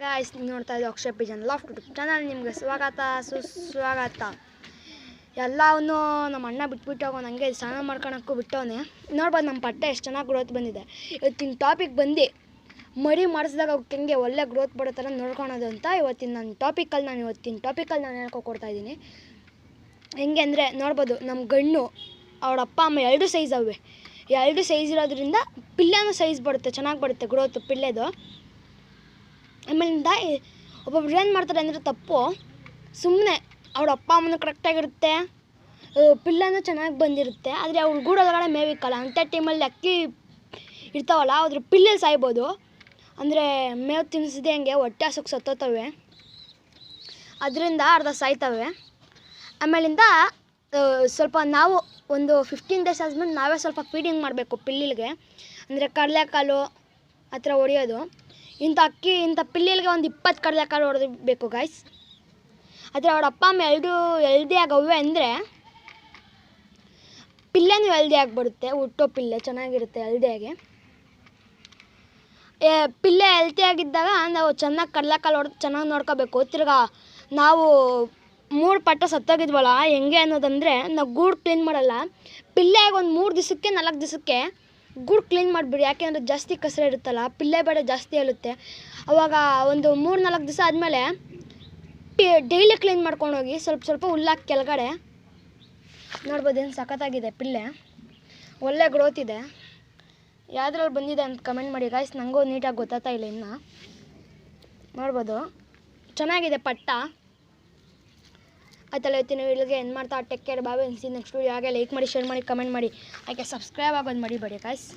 Guys ನೋಡ್ತಾ ಇದ್ದೀವಿ Akshay Pigeon loft YouTube channel. ನಿಮಗೆ ಸ್ವಾಗತ ಸುಸ್ವಾಗತ. ಎಲ್ಲವನ್ನೂ ನಮ್ಮ ಅಣ್ಣ ಬಿಟ್ಬಿಟ್ಟು ನನಗೆ ಸ್ನಾನ ಮಾಡ್ಕೊಳಕ್ಕೂ ಬಿಟ್ಟವನೆ. ನೋಡ್ಬೋದು ನಮ್ಮ ಪಟ್ಟೆ ಎಷ್ಟು ಚೆನ್ನಾಗಿ ಗ್ರೋತ್ ಬಂದಿದೆ. ಇವತ್ತಿನ ಟಾಪಿಕ್ ಬಂದು ಮರಿ ಮಾಡಿಸಿದಾಗ ಅವಕ್ಕೆ ಹೆಂಗೆ ಒಳ್ಳೆ ಗ್ರೋತ್ ಬರೋ ಥರ ನೋಡ್ಕೊಳೋದು ಅಂತ ಇವತ್ತಿನ ಟಾಪಿಕಲ್ಲಿ ನಾನು ಹೇಳ್ಕೊಡ್ತಾಯಿದ್ದೀನಿ. ಹೆಂಗೆ ಅಂದರೆ ನೋಡ್ಬೋದು ನಮ್ಮ ಗಣ್ಣು ಅವಳ ಅಪ್ಪ ಅಮ್ಮ ಎರಡು ಸೈಜ್ ಅವೆ. ಎರಡು ಸೈಜ್ ಇರೋದ್ರಿಂದ ಪಿಲ್ಲೆನೂ ಸೈಜ್ ಬರುತ್ತೆ, ಚೆನ್ನಾಗಿ ಬರುತ್ತೆ ಗ್ರೋತ್ ಪಿಲ್ಲೆದು. ಆಮೇಲಿಂದ ಒಬ್ಬೊಬ್ರು ಏನು ಮಾಡ್ತಾರೆ ಅಂದರೆ ತಪ್ಪು, ಸುಮ್ಮನೆ ಅವಳ ಅಪ್ಪ ಅಮ್ಮನೂ ಕರೆಕ್ಟಾಗಿರುತ್ತೆ, ಪಿಲ್ಲೆನೂ ಚೆನ್ನಾಗಿ ಬಂದಿರುತ್ತೆ, ಆದರೆ ಅವ್ಳ ಗೂಡೊಳಗಡೆ ಮೇವಿಕ್ಕಲ್ಲ. ಅಂಥ ಟೈಮಲ್ಲಿ ಅಕ್ಕಿ ಇರ್ತಾವಲ್ಲ ಅದ್ರ ಪಿಲ್ಲೆಲ್ಲಿ ಸಾಯ್ಬೋದು. ಅಂದರೆ ಮೇವು ತಿನ್ನಿಸಿದೆ ಹಂಗೆ ಹೊಟ್ಟೆ ಹಸುಕ್ಕೆ ಸತ್ತೋತವೆ, ಅದರಿಂದ ಅರ್ಧ ಸಾಯ್ತವೆ. ಆಮೇಲಿಂದ ಸ್ವಲ್ಪ ನಾವು ಒಂದು 15 ಡೇಸ್ ಆದಮೇಲೆ ನಾವೇ ಸ್ವಲ್ಪ ಫೀಡಿಂಗ್ ಮಾಡಬೇಕು ಪಿಲ್ಲಿಗೆ. ಅಂದರೆ ಕಡಲೆಕಾಳು ಆ ಥರ ಹೊಡೆಯೋದು. ಇಂಥ ಪಿಲ್ಲಿಗೆ ಒಂದು 20 ಕಡಲೆಕಾಳು ಹೊಡೆದಬೇಕು ಗಾಯ್ಸ್. ಆದರೆ ಅವಳ ಅಪ್ಪ ಅಮ್ಮ ಎರಡು ಹೆಲ್ದಿ ಆಗವೆ ಅಂದರೆ ಪಿಲ್ಲೆನೂ ಹೆಲ್ದಿ ಆಗಿಬಿಡುತ್ತೆ. ಹುಟ್ಟೋ ಪಿಲ್ಲೆ ಚೆನ್ನಾಗಿರುತ್ತೆ ಹೆಲ್ದಿಯಾಗಿ. ಪಿಲ್ಲೆ ಹೆಲ್ತಿಯಾಗಿದ್ದಾಗ ನಾವು ಚೆನ್ನಾಗಿ ಕಡಲೆಕಾಳು ಹೊಡೆದು ಚೆನ್ನಾಗಿ ನೋಡ್ಕೋಬೇಕು. ತಿರ್ಗಾ ನಾವು 3 ಪಟ್ಟ ಸತ್ತೋಗಿದ್ವಲ್ಲ ಹೆಂಗೆ ಅನ್ನೋದಂದರೆ, ನಾವು ಗೂಡು ಕ್ಲೀನ್ ಮಾಡಲ್ಲ. ಪಿಲ್ಲೆಗೆ ಒಂದು 3 ದಿವಸಕ್ಕೆ 4 ದಿವಸಕ್ಕೆ ಗೂಡು ಕ್ಲೀನ್ ಮಾಡಿಬಿಡಿ. ಯಾಕೆಂದರೆ ಜಾಸ್ತಿ ಕಸರೆ ಇರುತ್ತಲ್ಲ, ಪಿಲ್ಲೆ ಬೇಡ ಜಾಸ್ತಿ ಹೇಳುತ್ತೆ. ಆವಾಗ ಒಂದು 3-4 ದಿವಸ ಆದಮೇಲೆ ಡೈಲಿ ಕ್ಲೀನ್ ಮಾಡ್ಕೊಂಡೋಗಿ ಸ್ವಲ್ಪ ಹುಲ್ಲಾಕಿ ಕೆಳಗಡೆ. ನೋಡ್ಬೋದು ಏನು ಸಖತ್ತಾಗಿದೆ ಪಿಲ್ಲೆ, ಒಳ್ಳೆ ಗ್ರೋತ್ ಇದೆ. ಯಾವುದ್ರಲ್ಲಿ ಬಂದಿದೆ ಅಂತ ಕಮೆಂಟ್ ಮಾಡಿ ಗಾಯ್ಸ್, ನನಗೂ ನೀಟಾಗಿ ಗೊತ್ತಾಗ್ತಾ ಇಲ್ಲ ಇನ್ನು. ನೋಡ್ಬೋದು ಚೆನ್ನಾಗಿದೆ ಪಟ್ಟ. ಆಯ್ತಲ್ಲ, ಇವತ್ತಿನ ವಿಡಿಯೋಗೆ ಏನು ಮಾಡ್ತಾ ಟೇಕ್ ಕೇರ್, ಬಾಯ್. ನೆಕ್ಸ್ಟ್ ವಿಡಿಯೋ ಹಾಗೆ ಲೈಕ್ ಮಾಡಿ, ಶೇರ್ ಮಾಡಿ, ಕಮೆಂಟ್ ಮಾಡಿ, ಹಾಗೆ ಸಬ್ಸ್ಕ್ರೈಬ್ ಆಗೋದು ಮರಿಬೇಡಿ ಗಾಯ್ಸ್.